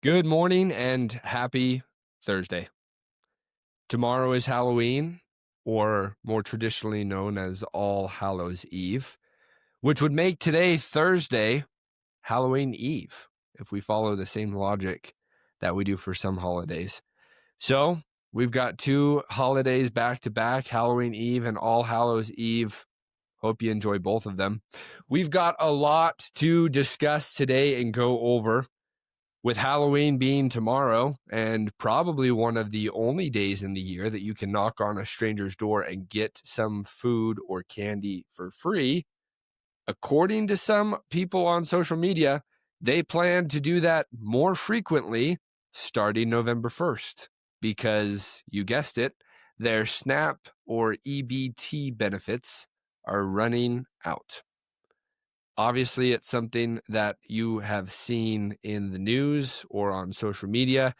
Good morning and happy Thursday. Tomorrow is Halloween, or more traditionally known as All Hallows Eve, which would make today, Thursday, Halloween Eve, if we follow the same logic that we do for some holidays. So we've got two holidays back to back, Halloween Eve and All Hallows Eve. Hope you enjoy both of them. We've got a lot to discuss today and go over. With Halloween being tomorrow and probably one of the only days in the year that you can knock on a stranger's door and get some food or candy for free, according to some people on social media, they plan to do that more frequently starting November 1st because, you guessed it, their SNAP or EBT benefits are running out. Obviously, it's something that you have seen in the news or on social media.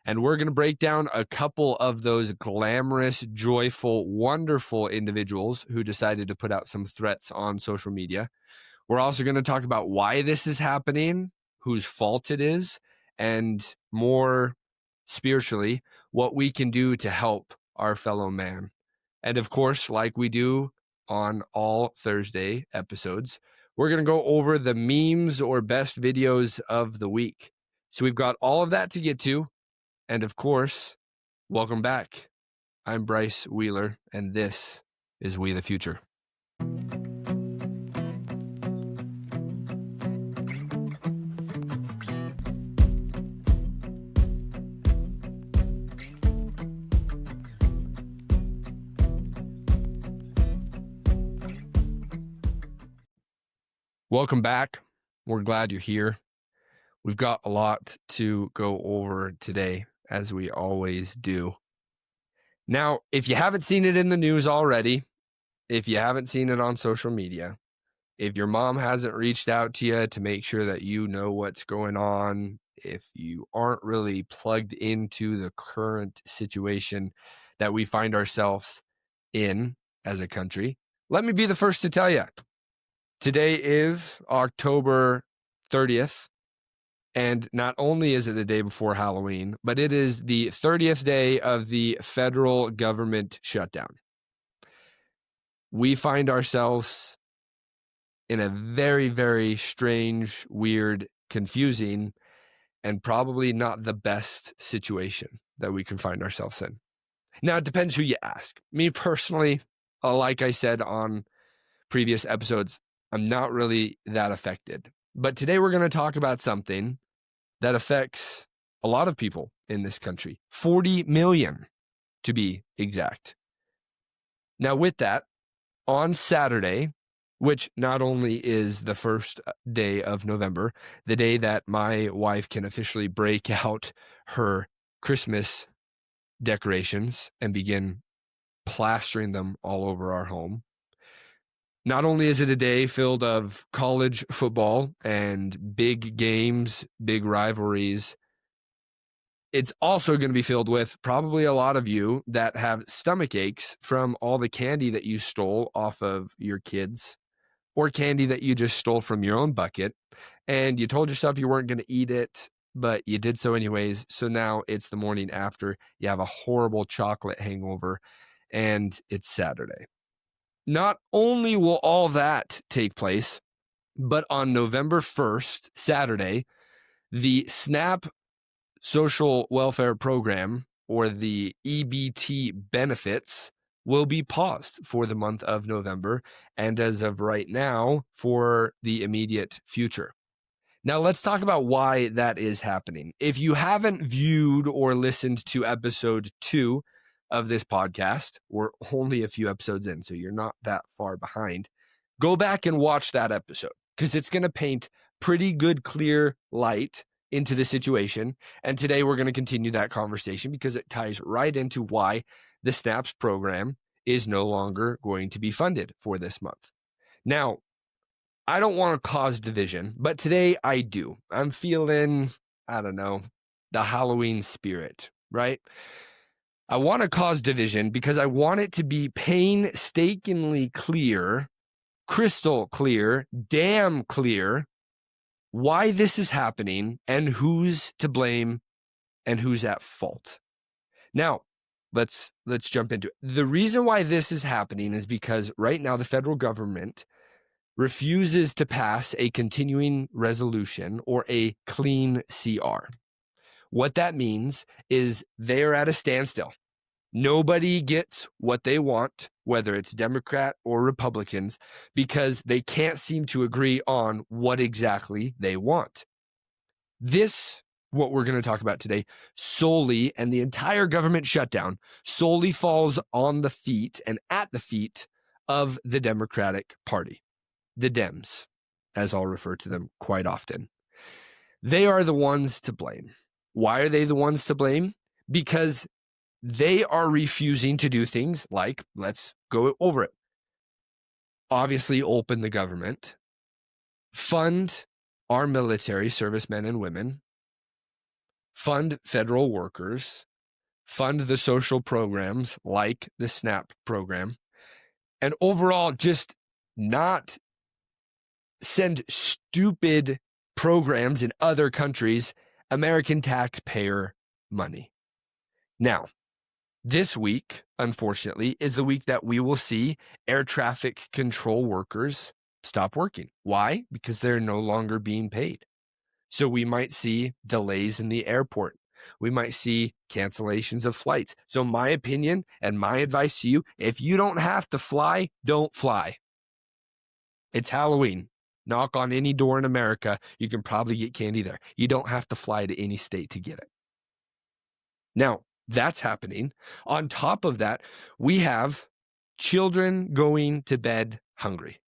And we're going to break down a couple of those glamorous, joyful, wonderful individuals who decided to put out some threats on social media. We're also going to talk about why this is happening, whose fault it is, and more spiritually, what we can do to help our fellow man. And of course, like we do on all Thursday episodes, we're going to go over the memes or best videos of the week. So we've got all of that to get to. And of course, welcome back. I'm Bryce Wheeler, and this is We the Future. Welcome back. We're glad you're here. We've got a lot to go over today, as we always do. Now, if you haven't seen it in the news already, if you haven't seen it on social media, if your mom hasn't reached out to you to make sure that you know what's going on, if you aren't really plugged into the current situation that we find ourselves in as a country, let me be the first to tell you. Today is October 30th, and not only is it the day before Halloween, but it is the 30th day of the federal government shutdown. We find ourselves in a very, very strange, weird, confusing, and probably not the best situation that we can find ourselves in. Now, it depends who you ask. Me personally, like I said on previous episodes, I'm not really that affected. But today we're going to talk about something that affects a lot of people in this country, 40 million to be exact. Now, with that, on Saturday, which not only is the first day of November, the day that my wife can officially break out her Christmas decorations and begin plastering them all over our home. Not only is it a day filled of college football and big games, big rivalries, it's also going to be filled with probably a lot of you that have stomach aches from all the candy that you stole off of your kids or candy that you just stole from your own bucket. And you told yourself you weren't going to eat it, but you did so anyways. So now it's the morning after. You have a horrible chocolate hangover and it's Saturday. Not only will all that take place, but on November 1st, Saturday, the SNAP Social Welfare Program, or the EBT benefits, will be paused for the month of November, and as of right now, for the immediate future. Now, let's talk about why that is happening. If you haven't viewed or listened to episode 2 of this podcast, we're only a few episodes in, so you're not that far behind. Go back and watch that episode because it's going to paint pretty good, clear light into the situation. And today we're going to continue that conversation because it ties right into why the SNAPS program is no longer going to be funded for this month. Now, I don't want to cause division, but today I do. I'm feeling, the Halloween spirit, right? I want to cause division because I want it to be painstakingly clear, crystal clear, damn clear why this is happening and who's to blame and who's at fault. Now, let's jump into it. The reason why this is happening is because right now the federal government refuses to pass a continuing resolution or a clean CR. What that means is they're at a standstill. Nobody gets what they want, whether it's Democrat or Republicans, because they can't seem to agree on what exactly they want. This, what we're going to talk about today, solely, and the entire government shutdown solely falls on the feet and at the feet of the Democratic Party, the Dems, as I'll refer to them quite often. They are the ones to blame. Why are they the ones to blame? Because they are refusing to do things like, let's go over it. Obviously, open the government, fund our military servicemen and women, fund federal workers, fund the social programs like the SNAP program, and overall just not send stupid programs in other countries American taxpayer money. Now, this week, unfortunately, is the week that we will see air traffic control workers stop working. Why? Because they're no longer being paid. So we might see delays in the airport. We might see cancellations of flights. So my opinion and my advice to you, if you don't have to fly, don't fly. It's Halloween. Knock on any door in America. You can probably get candy there. You don't have to fly to any state to get it. Now, that's happening. On top of that, we have children going to bed hungry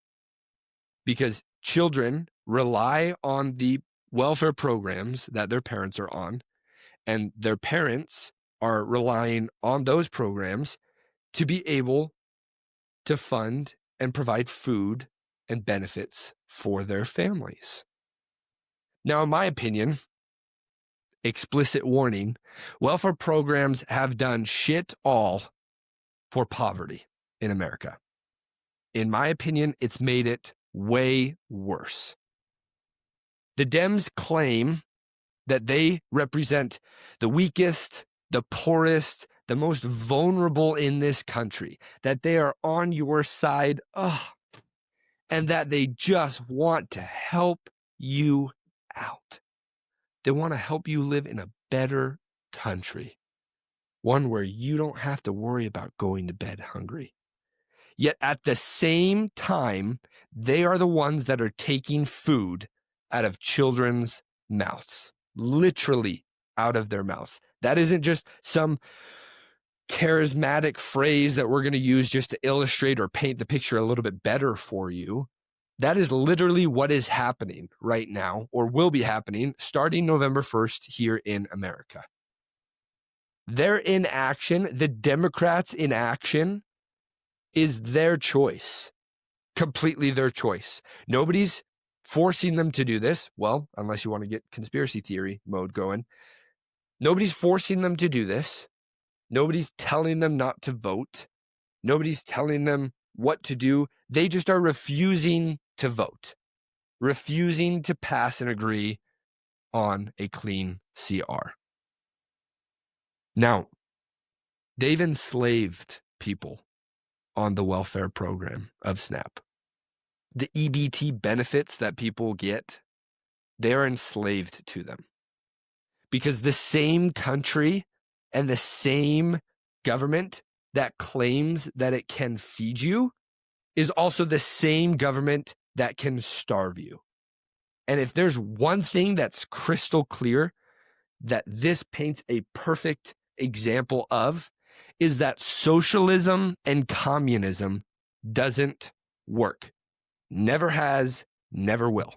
because children rely on the welfare programs that their parents are on, and their parents are relying on those programs to be able to fund and provide food and benefits for their families. Now, in my opinion, explicit warning, welfare programs have done shit all for poverty in America. In my opinion, it's made it way worse. The Dems claim that they represent the weakest, the poorest, the most vulnerable in this country, that they are on your side, and that they just want to help you out. They want to help you live in a better country, one where you don't have to worry about going to bed hungry. Yet at the same time, they are the ones that are taking food out of children's mouths, literally out of their mouths. That isn't just some charismatic phrase that we're going to use just to illustrate or paint the picture a little bit better for you. That is literally what is happening right now, or will be happening starting November 1st here in America. Their inaction, the Democrats' inaction, is their choice, completely their choice. Nobody's forcing them to do this. Well, unless you want to get conspiracy theory mode going. Nobody's forcing them to do this. Nobody's telling them not to vote. Nobody's telling them what to do. They just are refusing to vote, refusing to pass and agree on a clean CR. Now, they've enslaved people on the welfare program of SNAP. The EBT benefits that people get, they are enslaved to them. Because the same country and the same government that claims that it can feed you is also the same government that can starve you. And if there's one thing that's crystal clear that this paints a perfect example of, is that socialism and communism doesn't work. Never has, never will.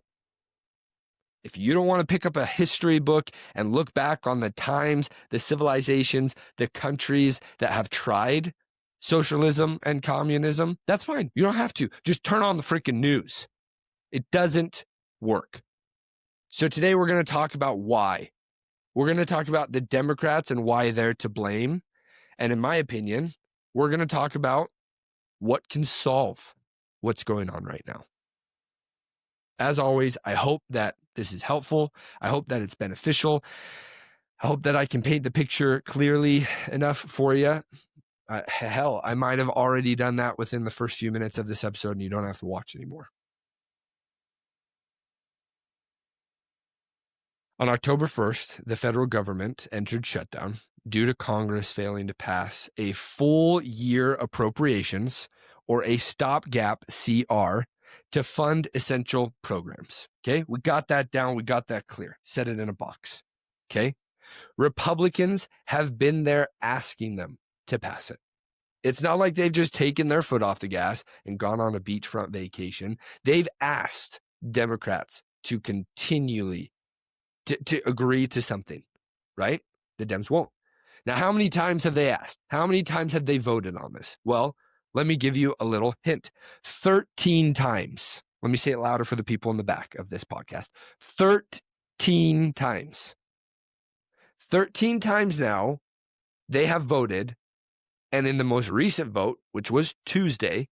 If you don't want to pick up a history book and look back on the times, the civilizations, the countries that have tried socialism and communism, that's fine. You don't have to. Just turn on the freaking news. It doesn't work. So today we're going to talk about why. We're going to talk about the Democrats and why they're to blame. And in my opinion, we're going to talk about what can solve what's going on right now. as always, I hope that this is helpful. I hope that it's beneficial. I hope that I can paint the picture clearly enough for you. Hell, I might have already done that within the first few minutes of this episode, and you don't have to watch anymore. On October 1st, the federal government entered shutdown due to Congress failing to pass a full year appropriations, or a stopgap CR, to fund essential programs. Okay, we got that down. We got that clear. Set it in a box. Okay, Republicans have been there asking them to pass it. It's not like they've just taken their foot off the gas and gone on a beachfront vacation. They've asked Democrats to continually to agree to something, right? The Dems won't. Now, how many times have they asked? How many times have they voted on this? Well, let me give you a little hint. 13 times. Let me say it louder for the people in the back of this podcast. 13 times. 13 times now, they have voted. And in the most recent vote, which was Tuesday,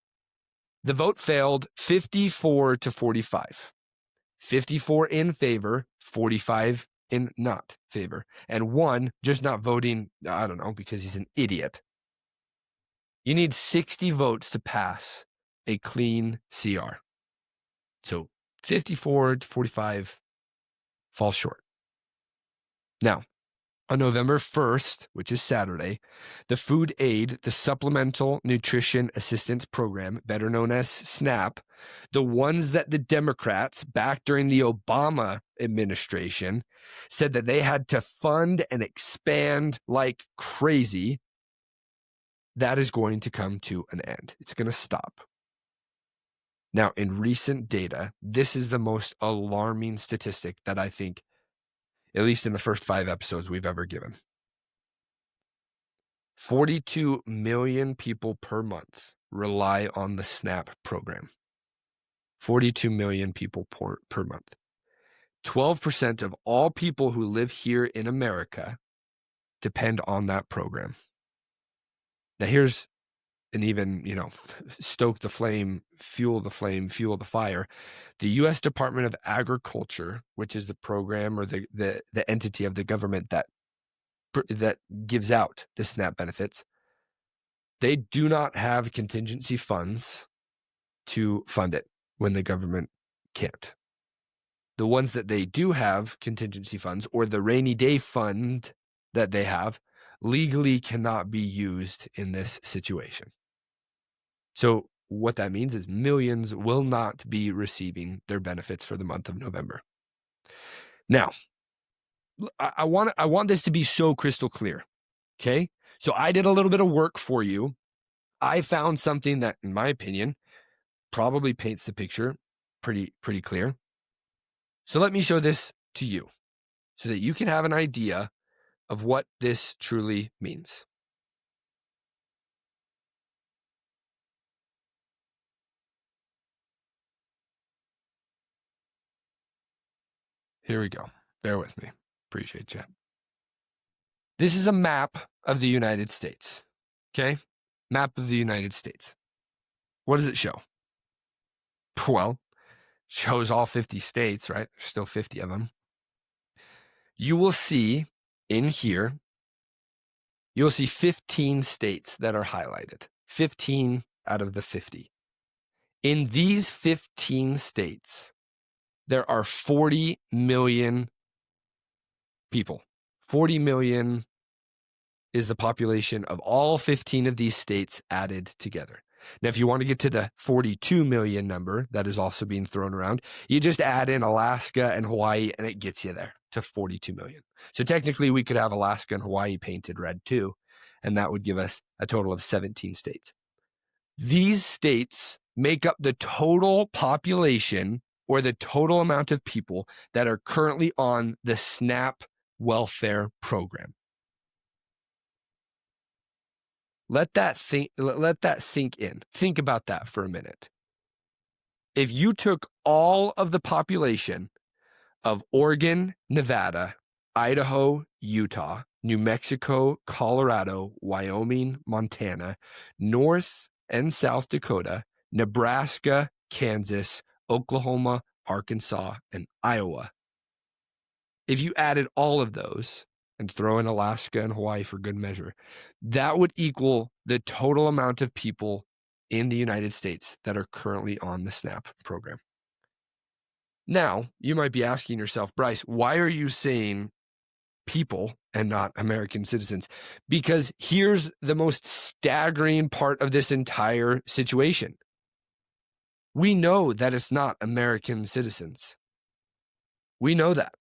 the vote failed 54 to 45. 54 in favor, 45 in not favor, and one just not voting, I don't know, because he's an idiot. You need 60 votes to pass a clean CR. So 54 to 45 falls short. Now, on November 1st, which is Saturday, the Food Aid, the Supplemental Nutrition Assistance Program, better known as SNAP, the ones that the Democrats, back during the Obama administration, said that they had to fund and expand like crazy, that is going to come to an end. It's going to stop. Now, in recent data, this is the most alarming statistic that I think, at least in the first 5 episodes we've ever given. 42 million people per month rely on the SNAP program. 42 million people per month. 12% of all people who live here in America depend on that program. Now here's an even, stoke the flame, fuel the fire. The U.S. Department of Agriculture, which is the program or the entity of the government that gives out the SNAP benefits, they do not have contingency funds to fund it when the government can't. The ones that they do have contingency funds, or the rainy day fund that they have, legally cannot be used in this situation. So what that means is millions will not be receiving their benefits for the month of November. Now, I want this to be so crystal clear, okay? So I did a little bit of work for you. I found something that, in my opinion, probably paints the picture pretty clear. So let me show this to you so that you can have an idea of what this truly means. Here we go. Bear with me. Appreciate you. This is a map of the United States. Okay? Map of the United States. What does it show? Well, shows all 50 states, right? There's still 50 of them. You will see in here, you'll see 15 states that are highlighted. 15 out of the 50. In these 15 states, there are 40 million people. 40 million is the population of all 15 of these states added together. Now, if you want to get to the 42 million number that is also being thrown around, you just add in Alaska and Hawaii, and it gets you there to 42 million. So technically, we could have Alaska and Hawaii painted red too, and that would give us a total of 17 states. These states make up the total population, or the total amount of people that are currently on the SNAP welfare program. Let that sink in. Think about that for a minute. If you took all of the population of Oregon, Nevada, Idaho, Utah, New Mexico, Colorado, Wyoming, Montana, North and South Dakota, Nebraska, Kansas, Oklahoma, Arkansas, and Iowa. If you added all of those and throw in Alaska and Hawaii for good measure, that would equal the total amount of people in the United States that are currently on the SNAP program. Now, you might be asking yourself, Bryce, why are you saying people and not American citizens? Because here's the most staggering part of this entire situation. We know that it's not American citizens. We know that.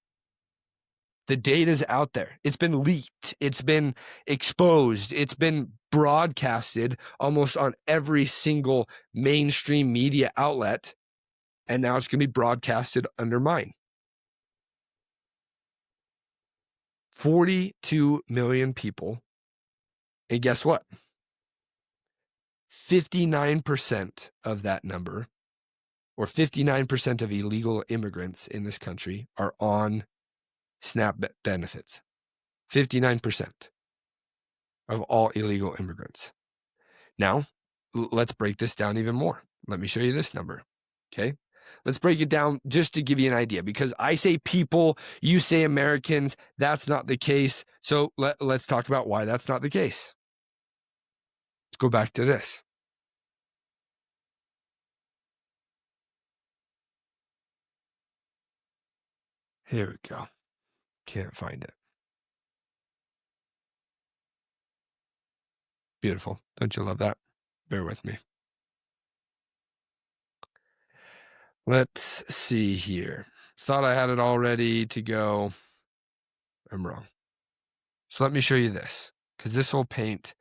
The data's out there. It's been leaked. It's been exposed. It's been broadcasted almost on every single mainstream media outlet. And now it's going to be broadcasted under mine. 42 million people. And guess what? 59% of that number, or 59% of illegal immigrants in this country, are on SNAP benefits. 59% of all illegal immigrants. Now, let's break this down even more. Let me show you this number. Okay. Let's break it down just to give you an idea, because I say people, you say Americans. That's not the case. So let's talk about why that's not the case. Let's go back to this. Here we go. Can't find it. Beautiful. Don't you love that? Bear with me. Let's see here. Thought I had it all ready to go. I'm wrong. So let me show you this, because this will paint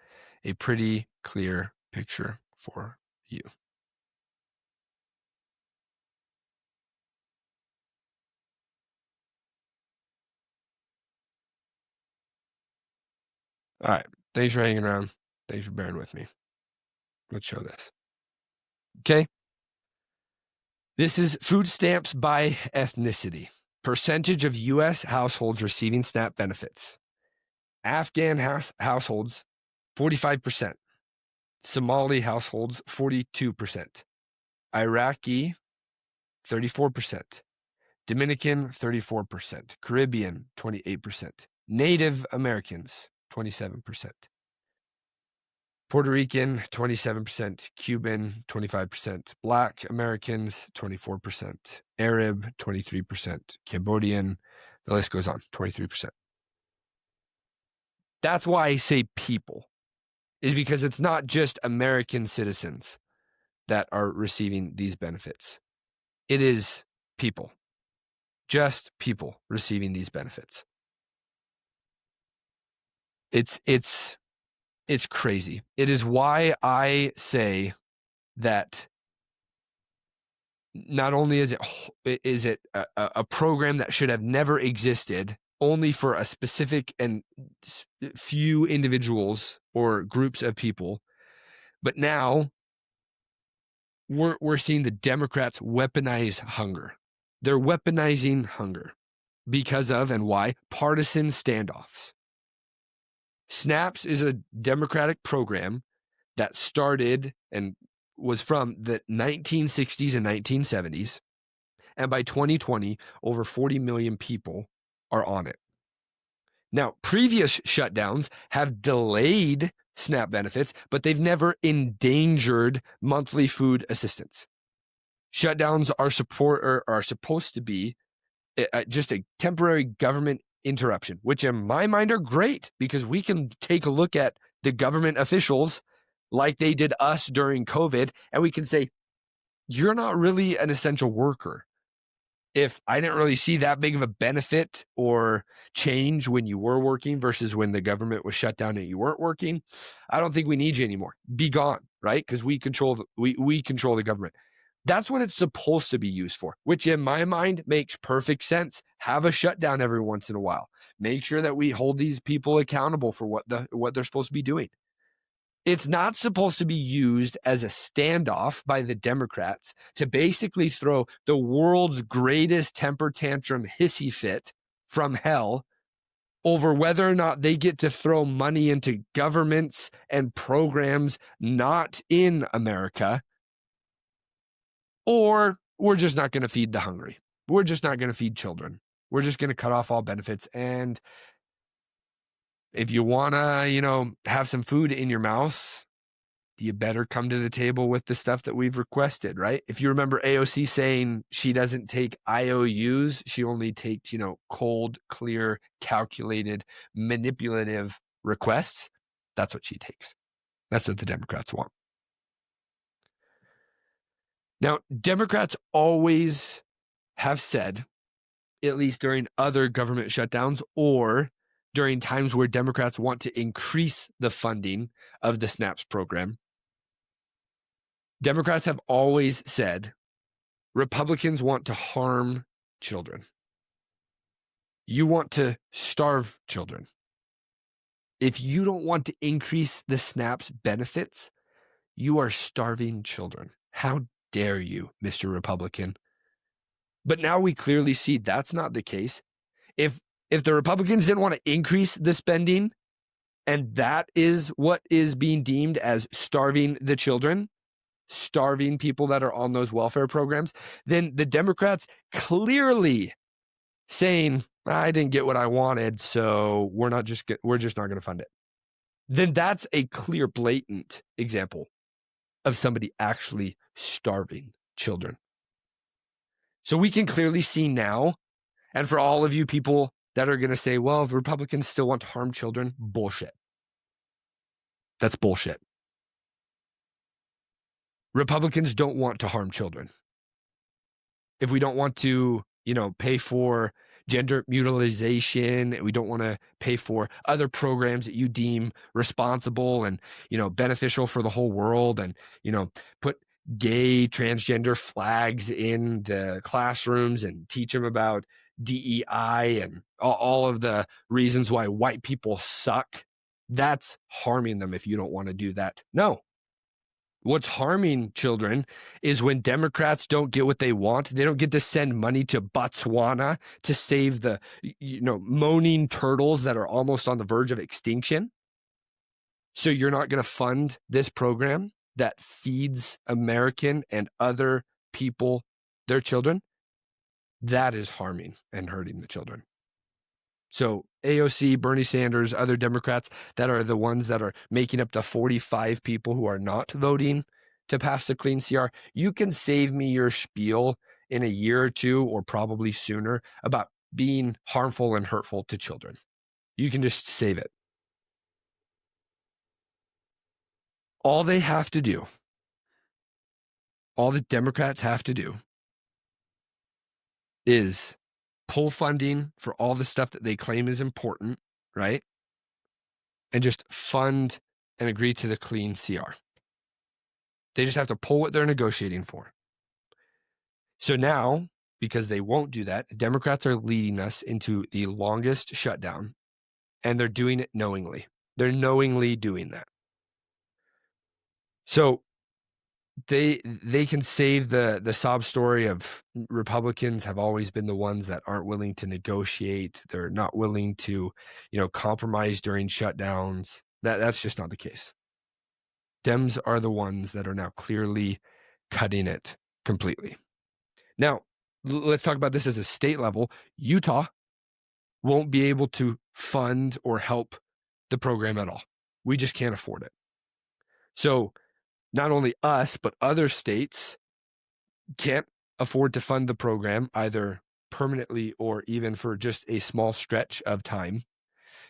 a pretty clear picture for you. All right. Thanks for hanging around. Thanks for bearing with me. Let's show this. Okay. This is food stamps by ethnicity. Percentage of U.S. households receiving SNAP benefits. Afghan households, 45%. Somali households, 42%. Iraqi, 34%. Dominican, 34%. Caribbean, 28%. Native Americans, 27%. Puerto Rican, 27%. Cuban, 25%. Black Americans, 24%. Arab, 23%. Cambodian, the list goes on, 23%. That's why I say people, is because it's not just American citizens that are receiving these benefits. It is people, just people receiving these benefits. It's crazy. It is why I say that not only is it a program that should have never existed, only for a specific and few individuals or groups of people, but now we're seeing the Democrats weaponize hunger. They're weaponizing hunger because of, and why, partisan standoffs. SNAPS is a Democratic program that started and was from the 1960s and 1970s. And by 2020, over 40 million people are on it. Now, previous shutdowns have delayed SNAP benefits, but they've never endangered monthly food assistance. Shutdowns are supposed to be just a temporary government interruption, which in my mind are great, because we can take a look at the government officials like they did us during COVID, and we can say, you're not really an essential worker. If I didn't really see that big of a benefit or change when you were working versus when the government was shut down and you weren't working, I don't think we need you anymore. Be gone, right? Because we control the government. That's what it's supposed to be used for, which in my mind makes perfect sense. Have a shutdown every once in a while. Make sure that we hold these people accountable for what they're supposed to be doing. It's not supposed to be used as a standoff by the Democrats to basically throw the world's greatest temper tantrum hissy fit from hell over whether or not they get to throw money into governments and programs not in America, or we're just not going to feed the hungry. We're just not going to feed children. We're just going to cut off all benefits. And if you want to, have some food in your mouth, you better come to the table with the stuff that we've requested, right? If you remember AOC saying she doesn't take IOUs, she only takes, cold, clear, calculated, manipulative requests. That's what she takes. That's what the Democrats want. Now, Democrats always have said, at least during other government shutdowns or during times where Democrats want to increase the funding of the SNAPS program, Democrats have always said Republicans want to harm children. You want to starve children. If you don't want to increase the SNAPS benefits, you are starving children. How dare you, Mr. Republican? But now we clearly see that's not the case. If the Republicans didn't want to increase the spending, and that is what is being deemed as starving the children, starving people that are on those welfare programs, then the Democrats clearly saying, I didn't get what I wanted, so we're just not going to fund it. Then that's a clear, blatant example of somebody actually starving children. So we can clearly see now, and for all of you people that are going to say, well, if Republicans still want to harm children, bullshit. That's bullshit. Republicans don't want to harm children. If we don't want to, pay for gender mutilation, we don't want to pay for other programs that you deem responsible and, beneficial for the whole world, and, put gay, transgender flags in the classrooms and teach them about DEI and all of the reasons why white people suck. That's harming them if you don't want to do that. No. What's harming children is when Democrats don't get what they want. They don't get to send money to Botswana to save the, moaning turtles that are almost on the verge of extinction. So you're not going to fund this program that feeds American and other people their children. That is harming and hurting the children. So AOC, Bernie Sanders, other Democrats that are the ones that are making up the 45 people who are not voting to pass the clean CR, you can save me your spiel in a year or two, or probably sooner, about being harmful and hurtful to children. You can just save it. All they have to do, all the Democrats have to do, is pull funding for all the stuff that they claim is important, right? And just fund and agree to the clean CR. They just have to pull what they're negotiating for. So now, because they won't do that, Democrats are leading us into the longest shutdown, and they're doing it knowingly. They're knowingly doing that. So they can save the sob story of Republicans have always been the ones that aren't willing to negotiate. They're not willing to, compromise during shutdowns. That's just not the case. Dems are the ones that are now clearly cutting it completely. Now, let's talk about this as a state level. Utah won't be able to fund or help the program at all. We just can't afford it. So not only us, but other states can't afford to fund the program either permanently or even for just a small stretch of time.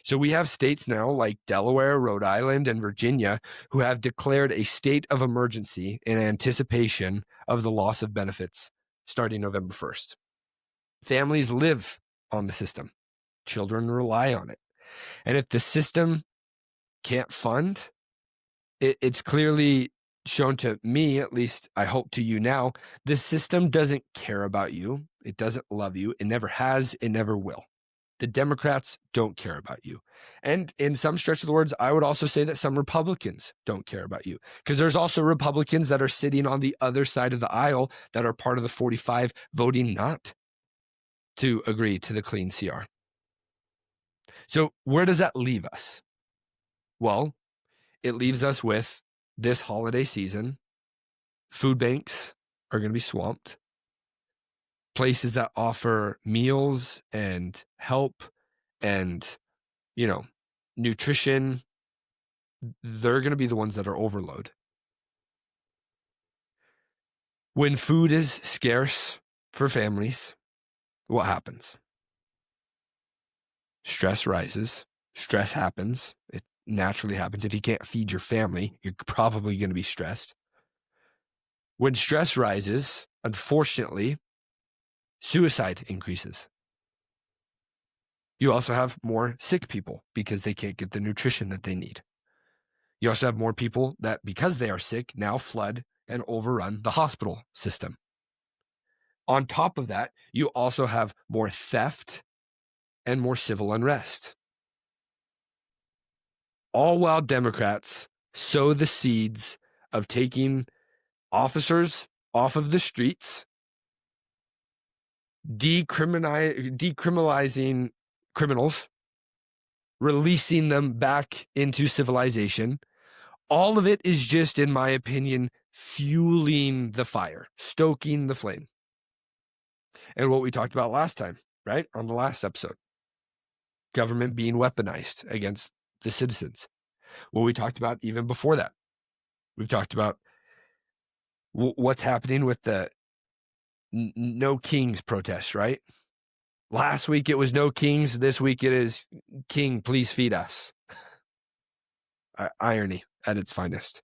So we have states now like Delaware, Rhode Island, and Virginia who have declared a state of emergency in anticipation of the loss of benefits starting November 1st. Families live on the system. Children rely on it. And if the system can't fund, it's clearly shown to me, at least I hope to you now, the system doesn't care about you. It doesn't love you. It never has. It never will. The Democrats don't care about you. And in some stretch of the words, I would also say that some Republicans don't care about you, because there's also Republicans that are sitting on the other side of the aisle that are part of the 45 voting not to agree to the clean CR. So where does that leave us? Well, it leaves us with this holiday season. Food banks are going to be swamped. places that offer meals and help and, nutrition, they're going to be the ones that are overload. When food is scarce for families, what happens? Stress rises. Stress happens. It naturally happens. If you can't feed your family, you're probably going to be stressed. When stress rises, unfortunately, suicide increases. You also have more sick people because they can't get the nutrition that they need. You also have more people that, because they are sick, now flood and overrun the hospital system. On top of that, you also have more theft and more civil unrest. All while Democrats sow the seeds of taking officers off of the streets, decriminalizing criminals, releasing them back into civilization. All of it is just, in my opinion, fueling the fire, stoking the flame. And what we talked about last time, right? On the last episode, government being weaponized against the citizens. What we talked about even before that, we've talked about what's happening with the No Kings protest, right? Last week it was No Kings. This week it is King, please feed us. Irony at its finest.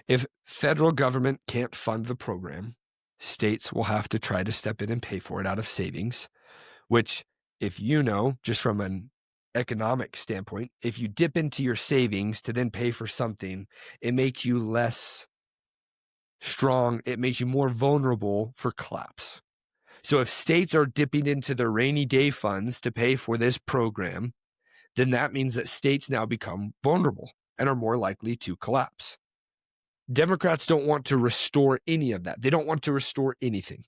If federal government can't fund the program, states will have to try to step in and pay for it out of savings, which, if you know, just from an economic standpoint, if you dip into your savings to then pay for something, it makes you less strong. It makes you more vulnerable for collapse. So if states are dipping into their rainy day funds to pay for this program, then that means that states now become vulnerable and are more likely to collapse. Democrats don't want to restore any of that. They don't want to restore anything.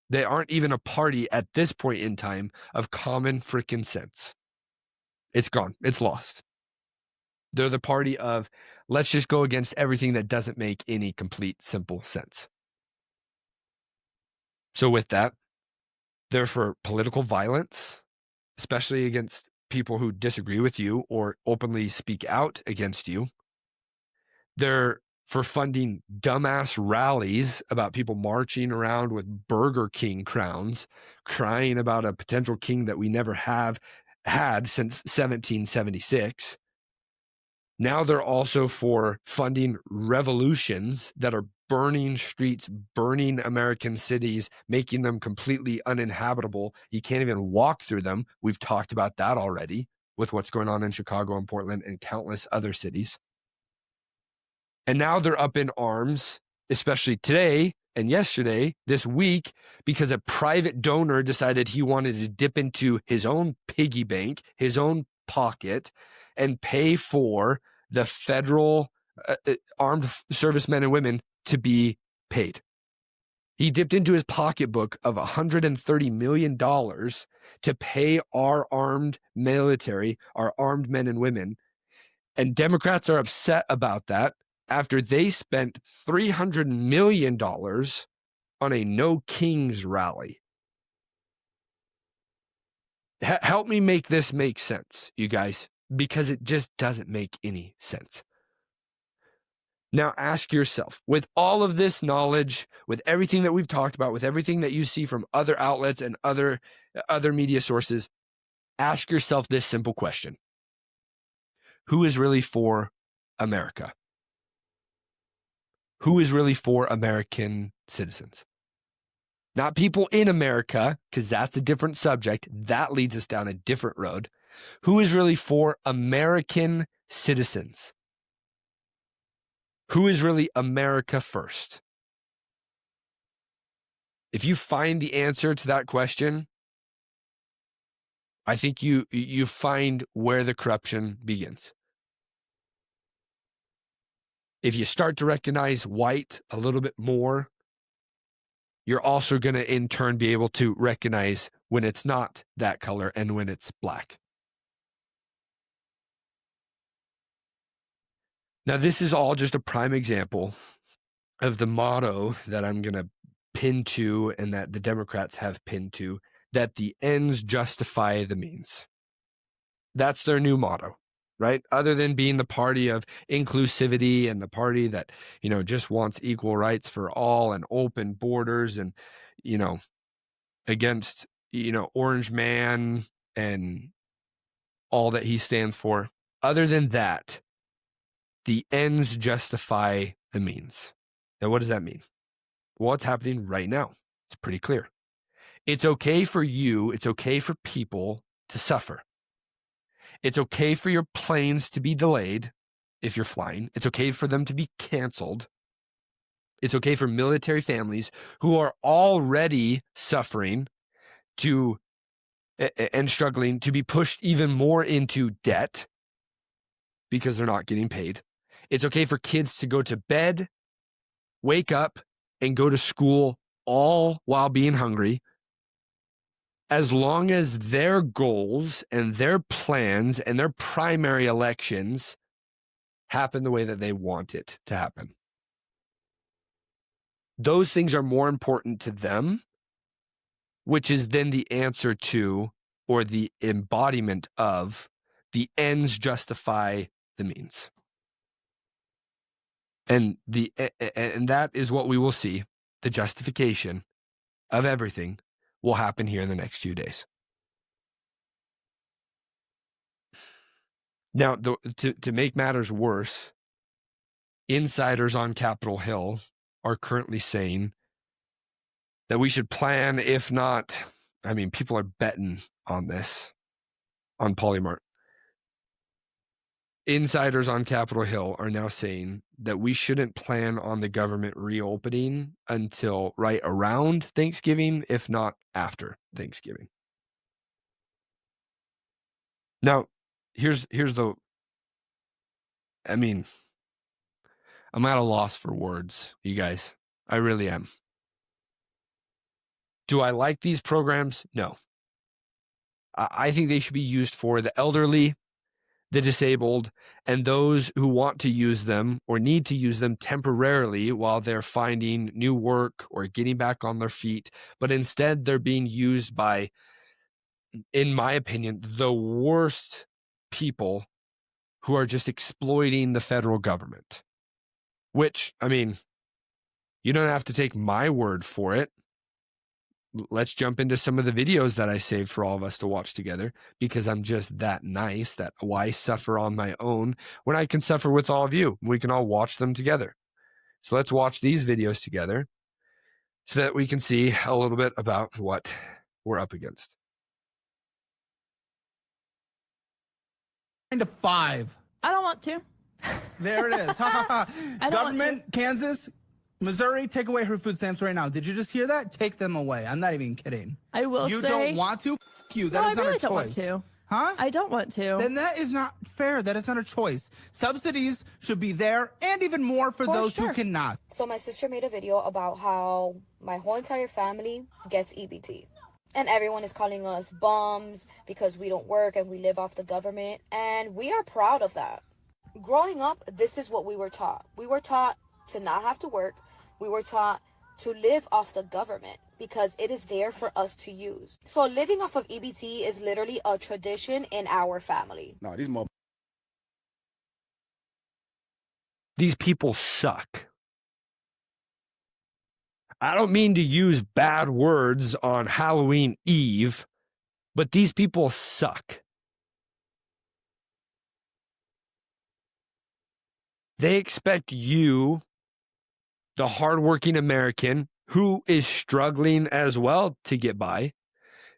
They aren't even a party at this point in time of common freaking sense. It's gone. It's lost. They're the party of, let's just go against everything that doesn't make any complete, simple sense. So with that, they're for political violence, especially against people who disagree with you or openly speak out against you. They're for funding dumbass rallies about people marching around with Burger King crowns, crying about a potential king that we never have had since 1776. Now they're also for funding revolutions that are burning streets, burning American cities, making them completely uninhabitable. You can't even walk through them. We've talked about that already with what's going on in Chicago and Portland and countless other cities. And now they're up in arms, especially today and yesterday, this week, because a private donor decided he wanted to dip into his own piggy bank, his own pocket, and pay for the federal armed servicemen and women to be paid. He dipped into his pocketbook of $130 million to pay our armed military, our armed men and women. And Democrats are upset about that after they spent $300 million on a No Kings rally. Help me make this make sense, you guys, because it just doesn't make any sense. Now ask yourself, with all of this knowledge, with everything that we've talked about, with everything that you see from other outlets and other media sources, ask yourself this simple question. Who is really for America? Who is really for American citizens? Not people in America, because that's a different subject. That leads us down a different road. Who is really for American citizens? Who is really America first? If you find the answer to that question, I think you find where the corruption begins. If you start to recognize white a little bit more, you're also going to in turn be able to recognize when it's not that color and when it's black. Now, this is all just a prime example of the motto that I'm going to pinned to, and that the Democrats have pinned to, that the ends justify the means. That's their new motto, right? Other than being the party of inclusivity and the party that, just wants equal rights for all and open borders and, against, Orange Man and all that he stands for. Other than that, the ends justify the means. Now, what does that mean? Well, it's happening right now. It's pretty clear. It's okay for you, it's okay for people to suffer. It's okay for your planes to be delayed if you're flying. It's okay for them to be canceled. It's okay for military families who are already suffering and struggling to be pushed even more into debt because they're not getting paid. It's okay for kids to go to bed, wake up, and go to school all while being hungry, as long as their goals and their plans and their primary elections happen the way that they want it to happen. Those things are more important to them, which is then the answer to, or the embodiment of, the ends justify the means. And that is what we will see. The justification of everything will happen here in the next few days. Now, to make matters worse, insiders on Capitol Hill are currently saying that we should plan, if not, people are betting on this, on Polymart. Insiders on Capitol Hill are now saying that we shouldn't plan on the government reopening until right around Thanksgiving, if not after Thanksgiving. Now, here's the, I'm at a loss for words, you guys. I really am. Do I like these programs? No. I think they should be used for the elderly, the disabled, and those who want to use them or need to use them temporarily while they're finding new work or getting back on their feet. But instead, they're being used by, in my opinion, the worst people who are just exploiting the federal government. Which, you don't have to take my word for it. Let's jump into some of the videos that I saved for all of us to watch together, because I'm just that nice that why suffer on my own when I can suffer with all of you? We can all watch them together. So let's watch these videos together so that we can see a little bit about what we're up against. 9 to 5. I don't want to. There it is. Government, Kansas, Missouri, take away her food stamps right now. Did you just hear that? Take them away. I'm not even kidding. I will You say... don't want to? F you. That no, is not I really a choice. Don't want to. Huh? I don't want to. Then that is not fair. That is not a choice. Subsidies should be there, and even more for those who cannot. So my sister made a video about how my whole entire family gets EBT. And everyone is calling us bums because we don't work and we live off the government. And we are proud of that. Growing up, this is what we were taught. We were taught to not have to work. We were taught to live off the government because it is there for us to use. So living off of EBT is literally a tradition in our family. No, These people suck. I don't mean to use bad words on Halloween Eve, but these people suck. They expect you, the hardworking American who is struggling as well to get by,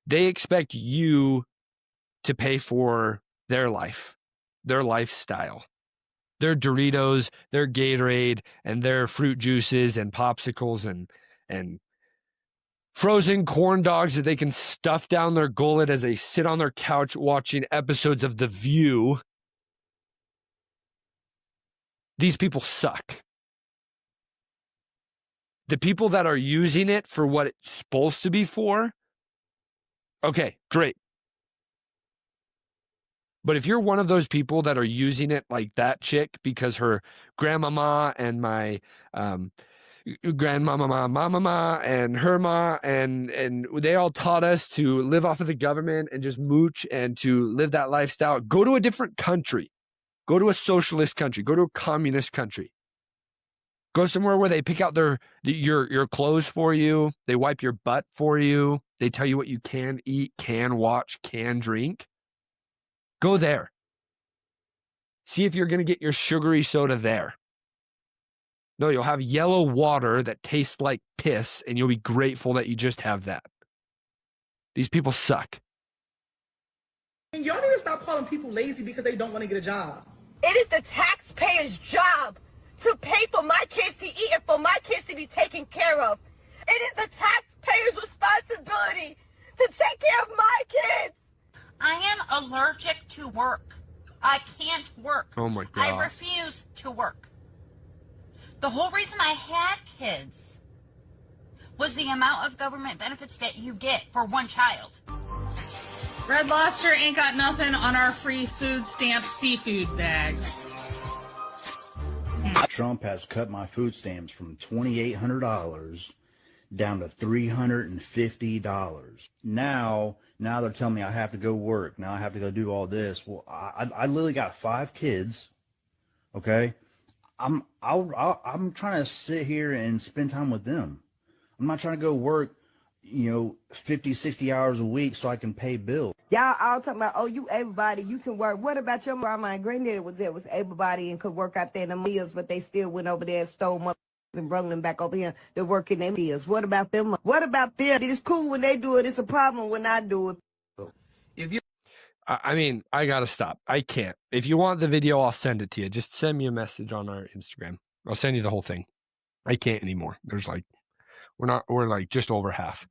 they expect you to pay for their life, their lifestyle, their Doritos, their Gatorade, and their fruit juices and popsicles and frozen corn dogs that they can stuff down their gullet as they sit on their couch watching episodes of The View. These people suck. The people that are using it for what it's supposed to be for, okay, great. But if you're one of those people that are using it like that chick because her grandmama and my grandmama, mama, and her ma, and they all taught us to live off of the government and just mooch and to live that lifestyle. Go to a different country. Go to a socialist country. Go to a communist country. Go somewhere where they pick out your clothes for you. They wipe your butt for you. They tell you what you can eat, can watch, can drink. Go there. See if you're going to get your sugary soda there. No, you'll have yellow water that tastes like piss, and you'll be grateful that you just have that. These people suck. And y'all need to stop calling people lazy because they don't want to get a job. It is the taxpayer's job to pay for my kids to eat and for my kids to be taken care of. It is the taxpayer's responsibility to take care of my kids. I am allergic to work. I can't work. Oh my God. I refuse to work. The whole reason I had kids was the amount of government benefits that you get for one child. Red Lobster ain't got nothing on our free food stamp seafood bags. Trump has cut my food stamps from $2,800 down to $350. Now they're telling me I have to go work. Now I have to go do all this. Well, I literally got 5 kids. Okay, I'm trying to sit here and spend time with them. I'm not trying to go work, 50, 60 hours a week so I can pay bills. Y'all all talking about, oh, you able-bodied, you can work. What about your grandma and granddaddy was able-bodied and could work out there in the meals, but they still went over there and stole money and brought them back over here to work in their meals. What about them? What about them? It's cool when they do it. It's a problem when I do it. I mean, I gotta stop. I can't. If you want the video, I'll send it to you. Just send me a message on our Instagram. I'll send you the whole thing. I can't anymore. We're like just over half.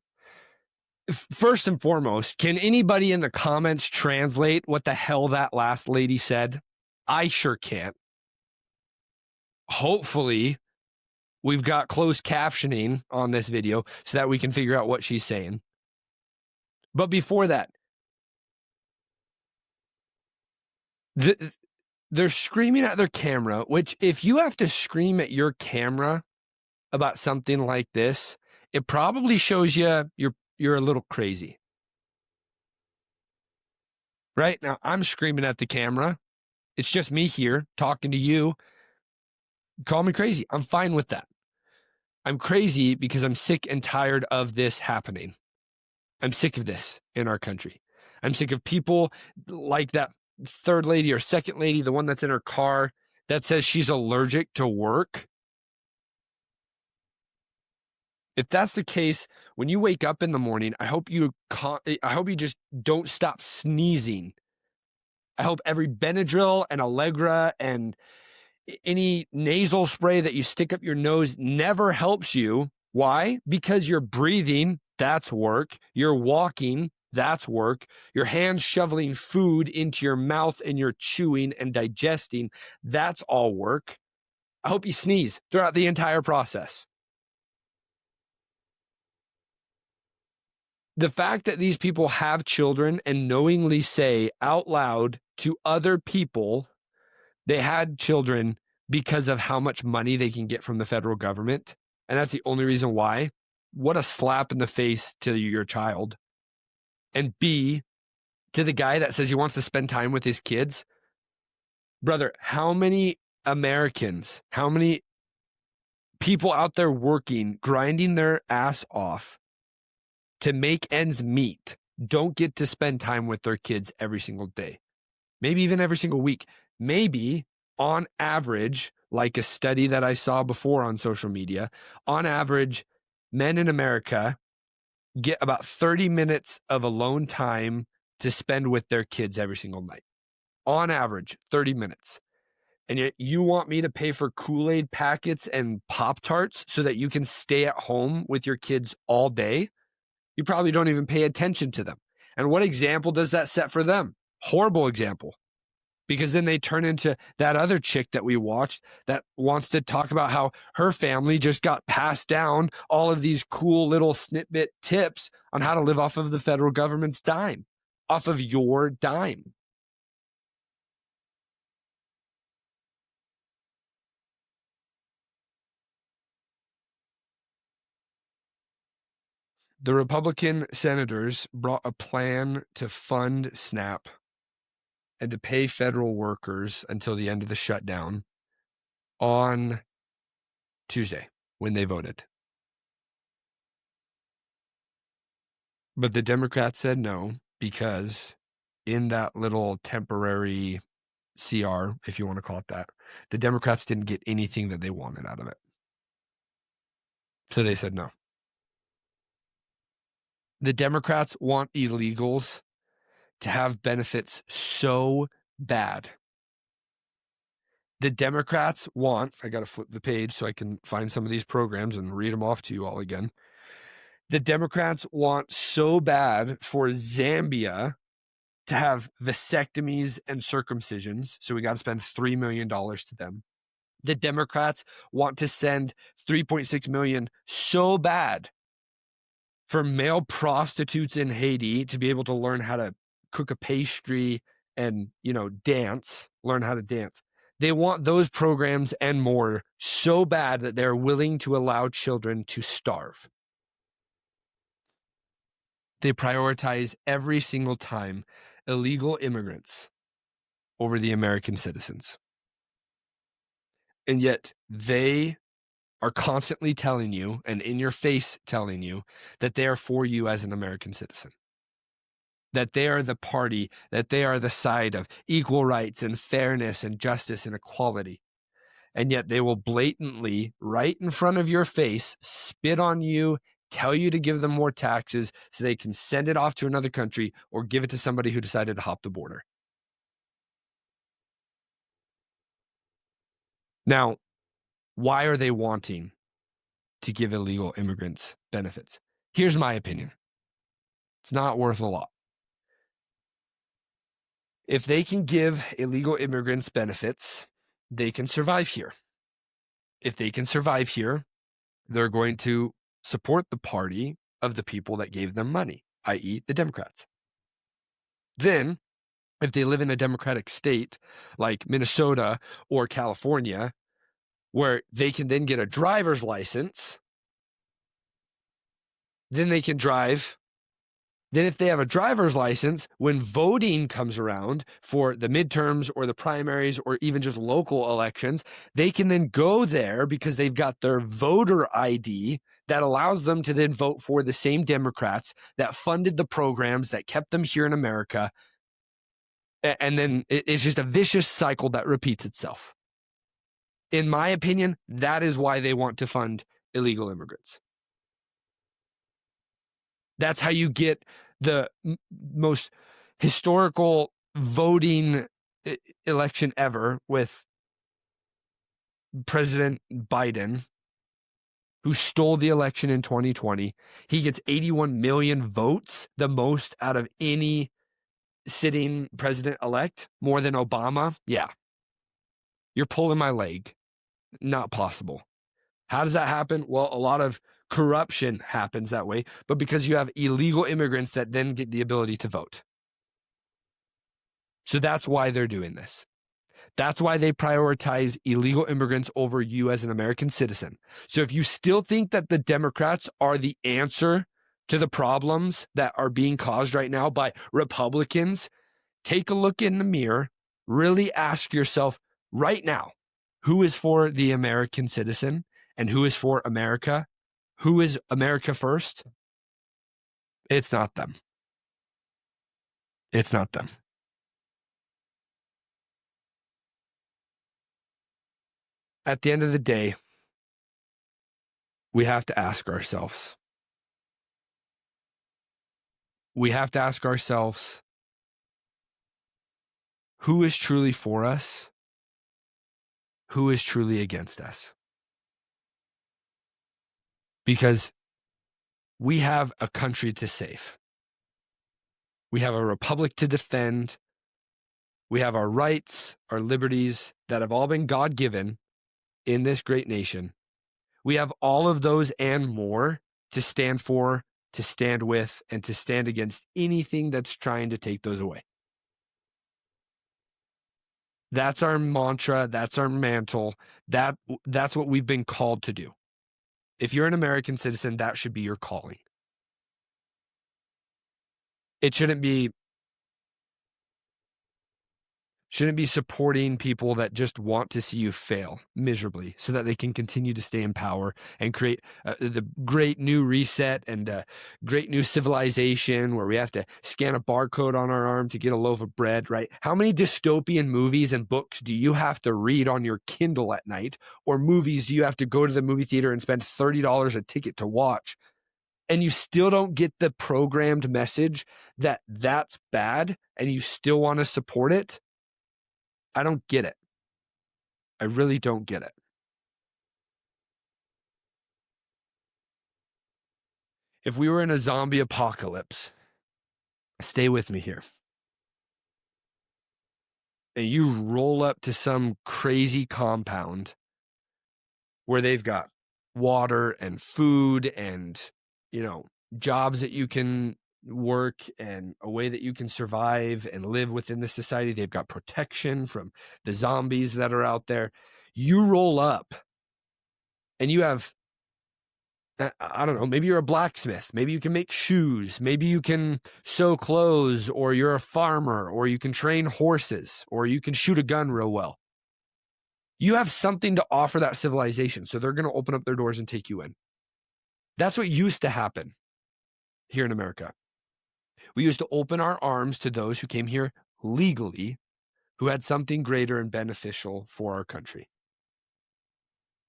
First and foremost, can anybody in the comments translate what the hell that last lady said? I sure can't. Hopefully, we've got closed captioning on this video so that we can figure out what she's saying. But before that, they're screaming at their camera, which if you have to scream at your camera about something like this, it probably shows you you're a little crazy. Right now, I'm screaming at the camera. It's just me here talking to you. Call me crazy. I'm fine with that. I'm crazy because I'm sick and tired of this happening. I'm sick of this in our country. I'm sick of people like that third lady or second lady, the one that's in her car that says she's allergic to work. If that's the case, when you wake up in the morning, I hope you just don't stop sneezing. I hope every Benadryl and Allegra and any nasal spray that you stick up your nose never helps you. Why? Because you're breathing, that's work. You're walking, that's work. Your hands shoveling food into your mouth and you're chewing and digesting, that's all work. I hope you sneeze throughout the entire process. The fact that these people have children and knowingly say out loud to other people they had children because of how much money they can get from the federal government, and that's the only reason why, what a slap in the face to your child. And B, to the guy that says he wants to spend time with his kids. Brother, how many Americans, how many people out there working, grinding their ass off to make ends meet, don't get to spend time with their kids every single day, maybe even every single week. Maybe on average, like a study that I saw before on social media, on average, men in America get about 30 minutes of alone time to spend with their kids every single night. On average, 30 minutes. And yet you want me to pay for Kool-Aid packets and Pop-Tarts so that you can stay at home with your kids all day? You probably don't even pay attention to them. And what example does that set for them? Horrible example. Because then they turn into that other chick that we watched that wants to talk about how her family just got passed down all of these cool little snippet tips on how to live off of the federal government's dime, off of your dime. The Republican senators brought a plan to fund SNAP and to pay federal workers until the end of the shutdown on Tuesday when they voted. But the Democrats said no, because in that little temporary CR, if you want to call it that, the Democrats didn't get anything that they wanted out of it. So they said no. The Democrats want illegals to have benefits so bad. The Democrats want, I got to flip the page so I can find some of these programs and read them off to you all again. The Democrats want so bad for Zambia to have vasectomies and circumcisions. So we got to spend $3 million to them. The Democrats want to send $3.6 million so bad for male prostitutes in Haiti to be able to learn how to cook a pastry and, learn how to dance. They want those programs and more so bad that they're willing to allow children to starve. They prioritize every single time illegal immigrants over the American citizens. And yet they are constantly telling you, and in your face telling you, that they are for you as an American citizen. That they are the party, that they are the side of equal rights and fairness and justice and equality. And yet they will blatantly, right in front of your face, spit on you, tell you to give them more taxes so they can send it off to another country or give it to somebody who decided to hop the border. Now, why are they wanting to give illegal immigrants benefits? Here's my opinion. It's not worth a lot. If they can give illegal immigrants benefits, they can survive here. If they can survive here, they're going to support the party of the people that gave them money, i.e. the Democrats. Then, if they live in a Democratic state like Minnesota or California, where they can then get a driver's license, then they can drive. Then if they have a driver's license, when voting comes around for the midterms or the primaries or even just local elections, they can then go there because they've got their voter ID that allows them to then vote for the same Democrats that funded the programs that kept them here in America. And then it's just a vicious cycle that repeats itself. In my opinion, that is why they want to fund illegal immigrants. That's how you get the most historical voting election ever with President Biden, who stole the election in 2020. He gets 81 million votes, the most out of any sitting president-elect, more than Obama. Yeah. You're pulling my leg. Not possible. How does that happen? Well, a lot of corruption happens that way, but because you have illegal immigrants that then get the ability to vote. So that's why they're doing this. That's why they prioritize illegal immigrants over you as an American citizen. So if you still think that the Democrats are the answer to the problems that are being caused right now by Republicans, take a look in the mirror, really ask yourself right now, who is for the American citizen and who is for America? Who is America first? It's not them. It's not them. At the end of the day, we have to ask ourselves. We have to ask ourselves, who is truly for us? Who is truly against us? Because we have a country to save. We have a republic to defend. We have our rights, our liberties that have all been God-given in this great nation. We have all of those and more to stand for, to stand with, and to stand against anything that's trying to take those away. That's our mantra. That's our mantle. That's what we've been called to do. If you're an American citizen, that should be your calling. It shouldn't be supporting people that just want to see you fail miserably so that they can continue to stay in power and create the great new reset and great new civilization where we have to scan a barcode on our arm to get a loaf of bread, right? How many dystopian movies and books do you have to read on your Kindle at night, or movies do you have to go to the movie theater and spend $30 a ticket to watch? And you still don't get the programmed message that that's bad and you still want to support it? I don't get it. I really don't get it. If we were in a zombie apocalypse, stay with me here, and you roll up to some crazy compound where they've got water and food and, jobs that you can work and a way that you can survive and live within the society. They've got protection from the zombies that are out there. You roll up and you have, I don't know, maybe you're a blacksmith. Maybe you can make shoes. Maybe you can sew clothes, or you're a farmer, or you can train horses, or you can shoot a gun real well. You have something to offer that civilization, so they're going to open up their doors and take you in. That's what used to happen here in America. We used to open our arms to those who came here legally, who had something greater and beneficial for our country.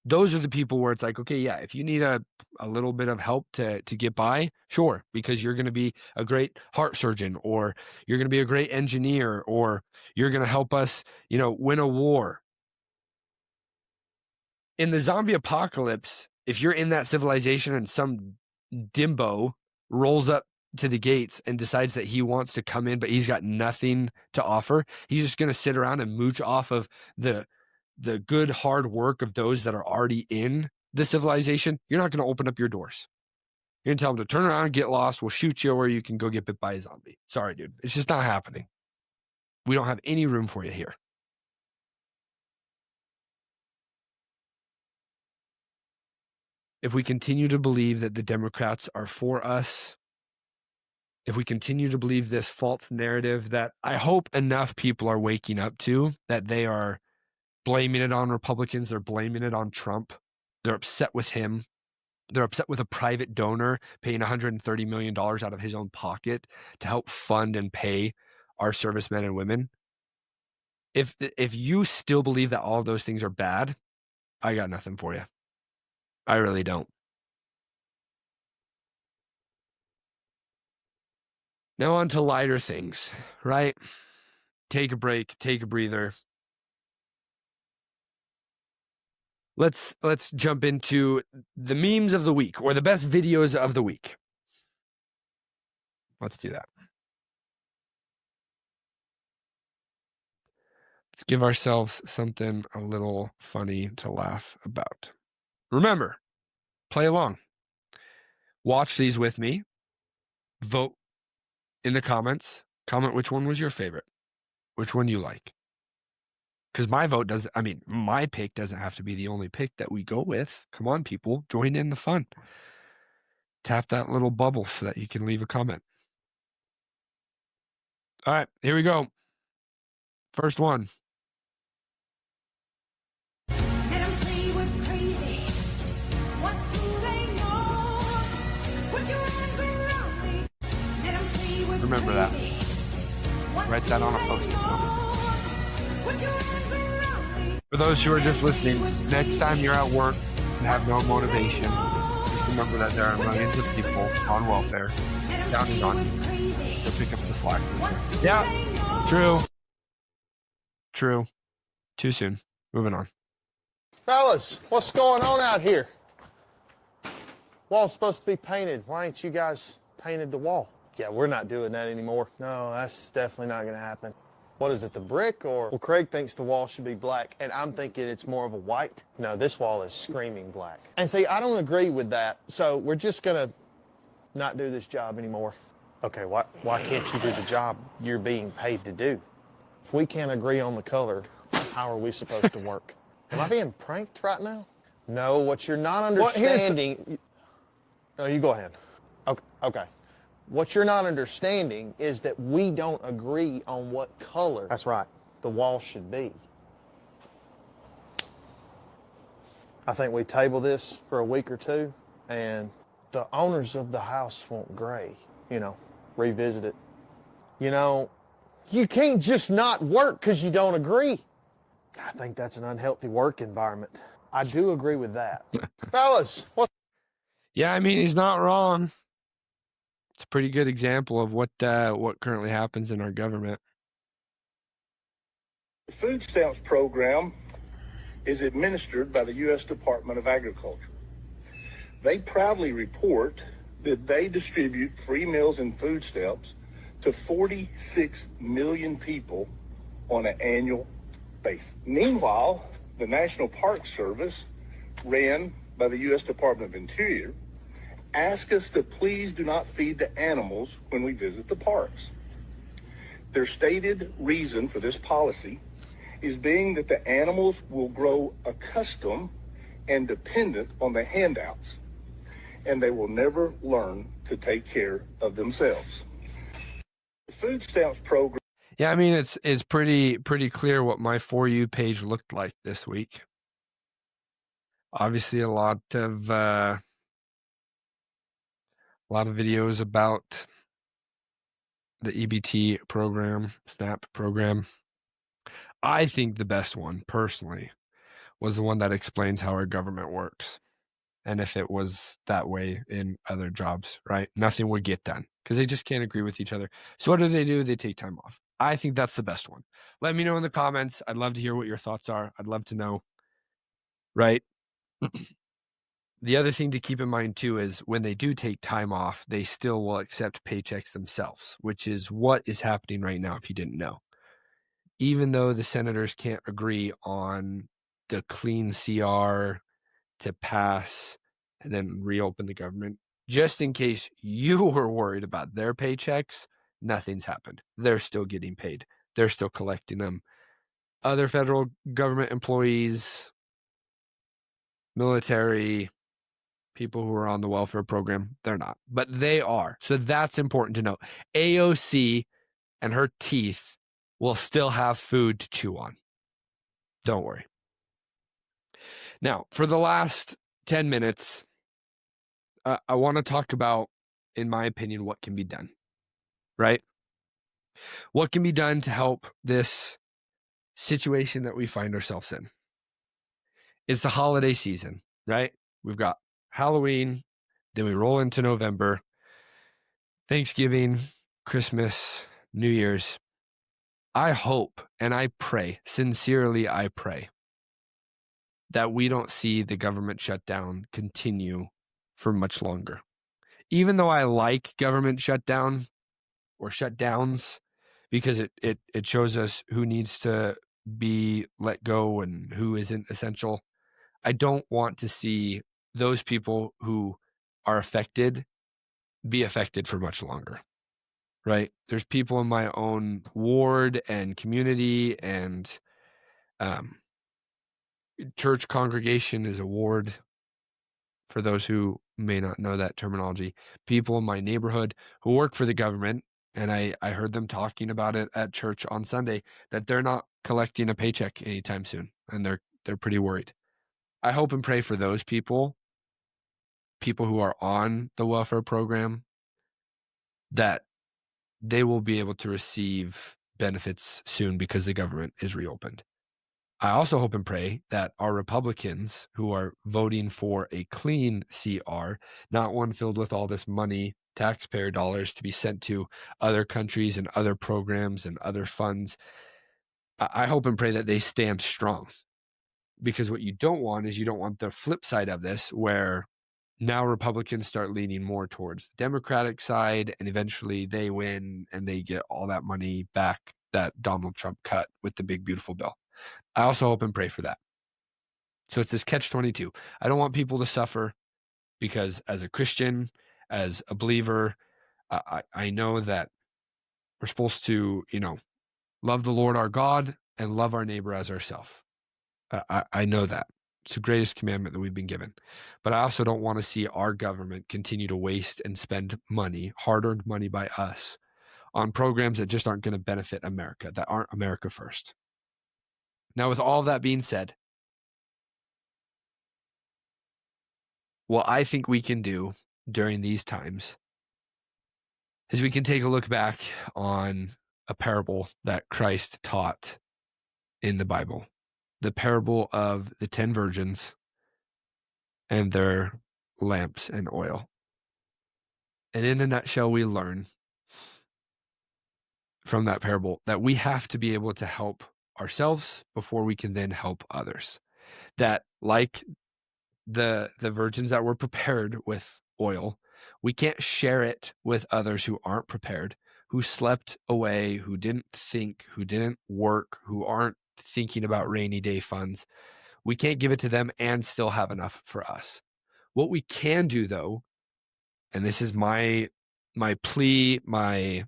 Those are the people where it's like, okay, yeah, if you need a little bit of help to get by, sure, because you're going to be a great heart surgeon, or you're going to be a great engineer, or you're going to help us, win a war. In the zombie apocalypse, if you're in that civilization and some dimbo rolls up to the gates and decides that he wants to come in, but he's got nothing to offer, he's just going to sit around and mooch off of the good hard work of those that are already in the civilization, you're not going to open up your doors. You're going to tell them to turn around and get lost. We'll shoot you, or you can go get bit by a zombie. Sorry, dude. It's just not happening. We don't have any room for you here. If we continue to believe that the Democrats are for us, if we continue to believe this false narrative that I hope enough people are waking up to, that they are blaming it on Republicans, they're blaming it on Trump, they're upset with him, they're upset with a private donor paying $130 million out of his own pocket to help fund and pay our servicemen and women. If you still believe that all of those things are bad, I got nothing for you. I really don't. Now on to lighter things, right? Take a break, take a breather. Let's jump into the memes of the week, or the best videos of the week. Let's do that. Let's give ourselves something a little funny to laugh about. Remember, play along. Watch these with me. Vote in the comments. Comment which one was your favorite. Which one you like. Because my pick doesn't have to be the only pick that we go with. Come on, people. Join in the fun. Tap that little bubble so that you can leave a comment. All right, here we go. First one. Remember that. Write that on a post-it note. For those who are just listening, next time you're at work and have no motivation, just remember that there are millions of people on welfare counting on you to pick up the slack. Yeah, true. Too soon. Moving on. Fellas, what's going on out here? Wall's supposed to be painted. Why ain't you guys painted the wall? Yeah, we're not doing that anymore. No, that's definitely not going to happen. What is it, the brick or? Well, Craig thinks the wall should be black, and I'm thinking it's more of a white. No, this wall is screaming black. And see, I don't agree with that, so we're just going to not do this job anymore. Okay, why can't you do the job you're being paid to do? If we can't agree on the color, how are we supposed to work? Am I being pranked right now? No, what you're not understanding... No, you go ahead. Okay. What you're not understanding is that we don't agree on what color, that's right, the wall should be. I think we table this for a week or two, and the owners of the house want gray, revisit it. You can't just not work because you don't agree. I think that's an unhealthy work environment. I do agree with that. Fellas, what? Yeah, I mean, he's not wrong. It's a pretty good example of what currently happens in our government. The food stamps program is administered by the U.S. Department of Agriculture. They proudly report that they distribute free meals and food stamps to 46 million people on an annual basis. Meanwhile, the National Park Service, ran by the U.S. Department of Interior, ask us to please do not feed the animals when we visit the parks. Their stated reason for this policy is being that the animals will grow accustomed and dependent on the handouts, and they will never learn to take care of themselves. The food stamps program. Yeah, I mean, it's pretty clear what my For You page looked like this week. Obviously, a lot of videos about the EBT program, SNAP program. I think the best one, personally, was the one that explains how our government works. And if it was that way in other jobs, right? Nothing would get done because they just can't agree with each other. So what do? They take time off. I think that's the best one. Let me know in the comments. I'd love to hear what your thoughts are. I'd love to know, right? The other thing to keep in mind, too, is when they do take time off, they still will accept paychecks themselves, which is what is happening right now, if you didn't know. Even though the senators can't agree on the clean CR to pass and then reopen the government, just in case you were worried about their paychecks, nothing's happened. They're still getting paid. They're still collecting them. Other federal government employees, military, people who are on the welfare program, they're not, but they are. So that's important to know. AOC and her teeth will still have food to chew on. Don't worry. Now, for the last 10 minutes, I want to talk about, in my opinion, what can be done, right? What can be done to help this situation that we find ourselves in? It's the holiday season, right? We've got Halloween, then we roll into November, Thanksgiving, Christmas, New Year's. I hope and I pray, sincerely I pray, that we don't see the government shutdown continue for much longer. Even though I like government shutdown or shutdowns, because it shows us who needs to be let go and who isn't essential, I don't want to see those people who are affected be affected for much longer, right? There's people in my own ward and community and church congregation is a ward, for those who may not know that terminology. People in my neighborhood who work for the government, and I heard them talking about it at church on Sunday, that they're not collecting a paycheck anytime soon, and they're pretty worried. I hope and pray for those people who are on the welfare program, that they will be able to receive benefits soon because the government is reopened. I also hope and pray that our Republicans who are voting for a clean CR, not one filled with all this money, taxpayer dollars to be sent to other countries and other programs and other funds, I hope and pray that they stand strong. Because what you don't want is, you don't want the flip side of this, where now Republicans start leaning more towards the Democratic side, and eventually they win and they get all that money back that Donald Trump cut with the big, beautiful bill. I also hope and pray for that. So it's this catch-22. I don't want people to suffer, because as a Christian, as a believer, I know that we're supposed to, love the Lord our God and love our neighbor as ourselves. I know that. It's the greatest commandment that we've been given. But I also don't want to see our government continue to waste and spend money, hard-earned money by us, on programs that just aren't going to benefit America, that aren't America first. Now, with all of that being said, what I think we can do during these times is we can take a look back on a parable that Christ taught in the Bible, the parable of the 10 virgins and their lamps and oil. And in a nutshell, we learn from that parable that we have to be able to help ourselves before we can then help others. That, like the virgins that were prepared with oil, we can't share it with others who aren't prepared, who slept away, who didn't think, who didn't work, who aren't thinking about rainy day funds. We can't give it to them and still have enough for us. What we can do, though, and this is my plea, my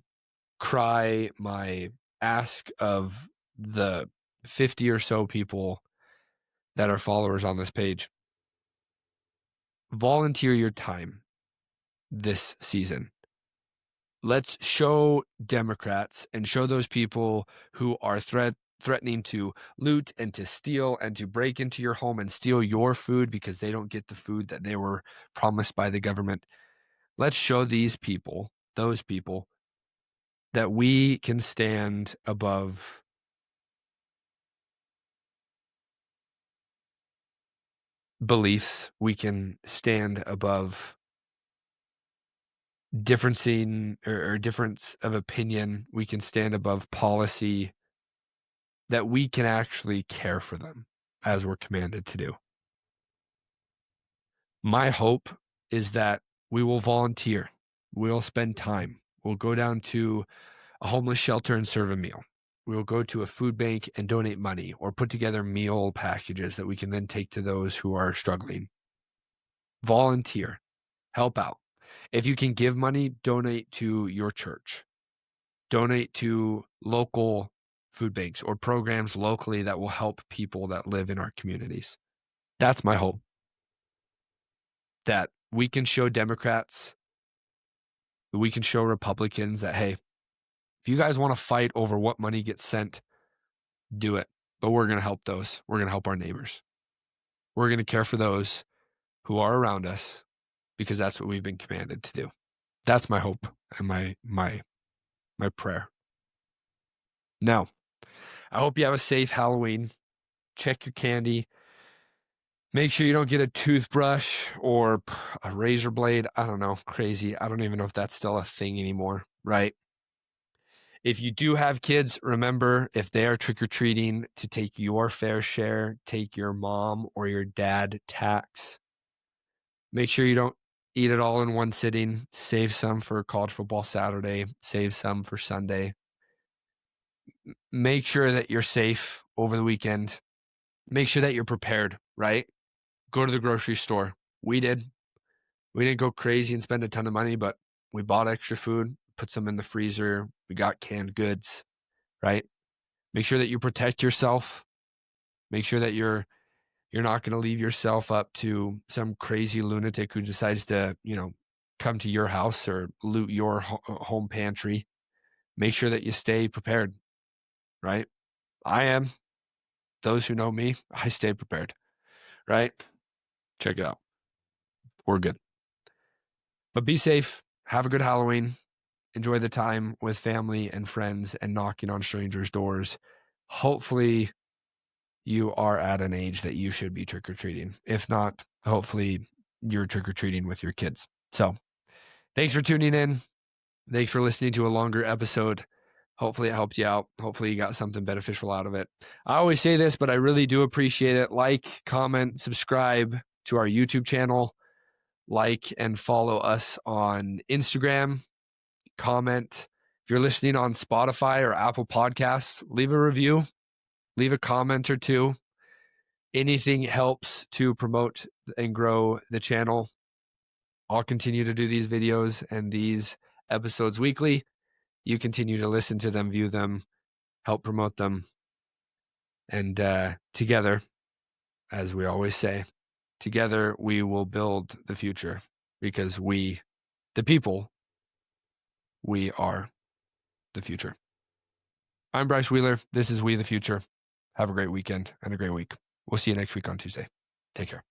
cry, my ask of the 50 or so people that are followers on this page, volunteer your time this season. Let's show Democrats and show those people who are threatening to loot and to steal and to break into your home and steal your food because they don't get the food that they were promised by the government. Let's show those people, that we can stand above beliefs. We can stand above difference of opinion. We can stand above policy, that we can actually care for them as we're commanded to do. My hope is that we will volunteer. We'll spend time. We'll go down to a homeless shelter and serve a meal. We'll go to a food bank and donate money or put together meal packages that we can then take to those who are struggling. Volunteer. Help out. If you can give money, donate to your church. Donate to local food banks or programs locally that will help people that live in our communities. That's my hope. That we can show Democrats, we can show Republicans that, hey, if you guys want to fight over what money gets sent, do it. But we're going to help those. We're going to help our neighbors. We're going to care for those who are around us because that's what we've been commanded to do. That's my hope and my prayer. Now, I hope you have a safe Halloween. Check your candy. Make sure you don't get a toothbrush or a razor blade. I don't know. Crazy. I don't even know if that's still a thing anymore, right? If you do have kids, remember, if they are trick-or-treating, to take your fair share, take your mom or your dad tax. Make sure you don't eat it all in one sitting. Save some for college football Saturday. Save some for Sunday. Make sure that you're safe over the weekend. Make sure that you're prepared, right? Go to the grocery store. We did. We didn't go crazy and spend a ton of money, but we bought extra food, put some in the freezer. We got canned goods, right? Make sure that you protect yourself. Make sure that you're not going to leave yourself up to some crazy lunatic who decides to, come to your house or loot your home pantry. Make sure that you stay prepared, right? I am. Those who know me, I stay prepared, right? Check it out. We're good. But be safe. Have a good Halloween. Enjoy the time with family and friends and knocking on strangers' doors. Hopefully, you are at an age that you should be trick-or-treating. If not, hopefully you're trick-or-treating with your kids. So, thanks for tuning in. Thanks for listening to a longer episode. Hopefully it helped you out. Hopefully you got something beneficial out of it. I always say this, but I really do appreciate it. Like, comment, subscribe to our YouTube channel. Like and follow us on Instagram. Comment. If you're listening on Spotify or Apple Podcasts, leave a review. Leave a comment or two. Anything helps to promote and grow the channel. I'll continue to do these videos and these episodes weekly. You continue to listen to them, view them, help promote them. And together, as we always say, together we will build the future because we, the people, we are the future. I'm Bryce Wheeler. This is We the Future. Have a great weekend and a great week. We'll see you next week on Tuesday. Take care.